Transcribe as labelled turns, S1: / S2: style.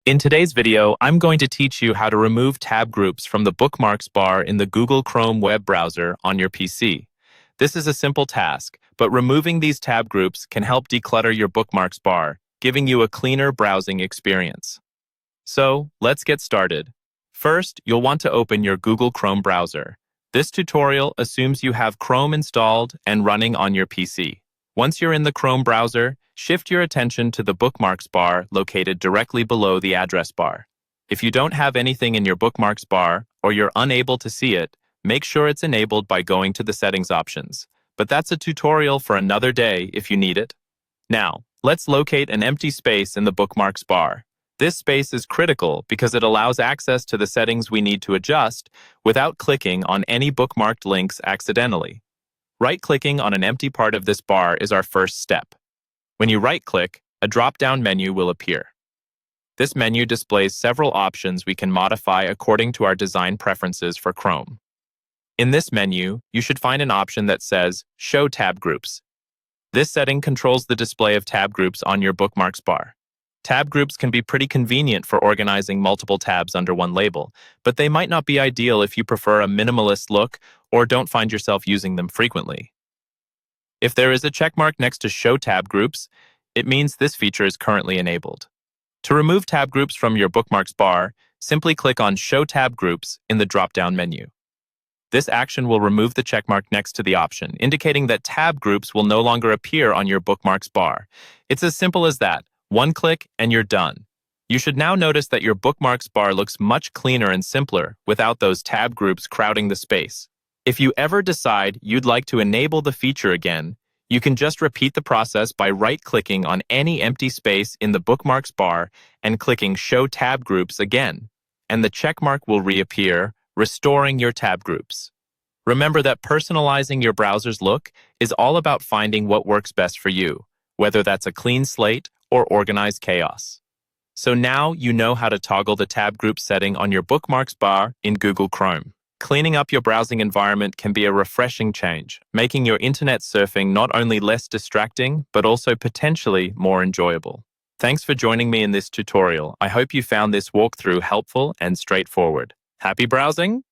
S1: In today's video, I'm going to teach you how to remove tab groups from the Bookmarks bar in the Google Chrome web browser on your PC. This is a simple task, but removing these tab groups can help declutter your Bookmarks bar, giving you a cleaner browsing experience. So, let's get started. First, you'll want to open your Google Chrome browser. This tutorial assumes you have Chrome installed and running on your PC. Once you're in the Chrome browser, shift your attention to the Bookmarks bar located directly below the address bar. If you don't have anything in your Bookmarks bar or you're unable to see it, make sure it's enabled by going to the settings options. But that's a tutorial for another day if you need it. Now, let's locate an empty space in the Bookmarks bar. This space is critical because it allows access to the settings we need to adjust without clicking on any bookmarked links accidentally. Right-clicking on an empty part of this bar is our first step. When you right-click, a drop-down menu will appear. This menu displays several options we can modify according to our design preferences for Chrome. In this menu, you should find an option that says Show Tab Groups. This setting controls the display of tab groups on your Bookmarks bar. Tab groups can be pretty convenient for organizing multiple tabs under one label, but they might not be ideal if you prefer a minimalist look or don't find yourself using them frequently. If there is a checkmark next to Show Tab Groups, it means this feature is currently enabled. To remove tab groups from your Bookmarks bar, simply click on Show Tab Groups in the drop-down menu. This action will remove the checkmark next to the option, indicating that tab groups will no longer appear on your Bookmarks bar. It's as simple as that. One click and you're done. You should now notice that your Bookmarks bar looks much cleaner and simpler without those tab groups crowding the space. If you ever decide you'd like to enable the feature again, you can just repeat the process by right-clicking on any empty space in the Bookmarks bar and clicking Show Tab Groups again, and the checkmark will reappear, restoring your tab groups. Remember that personalizing your browser's look is all about finding what works best for you, whether that's a clean slate or organized chaos. So now you know how to toggle the tab group setting on your Bookmarks bar in Google Chrome. Cleaning up your browsing environment can be a refreshing change, making your internet surfing not only less distracting, but also potentially more enjoyable. Thanks for joining me in this tutorial. I hope you found this walkthrough helpful and straightforward. Happy browsing?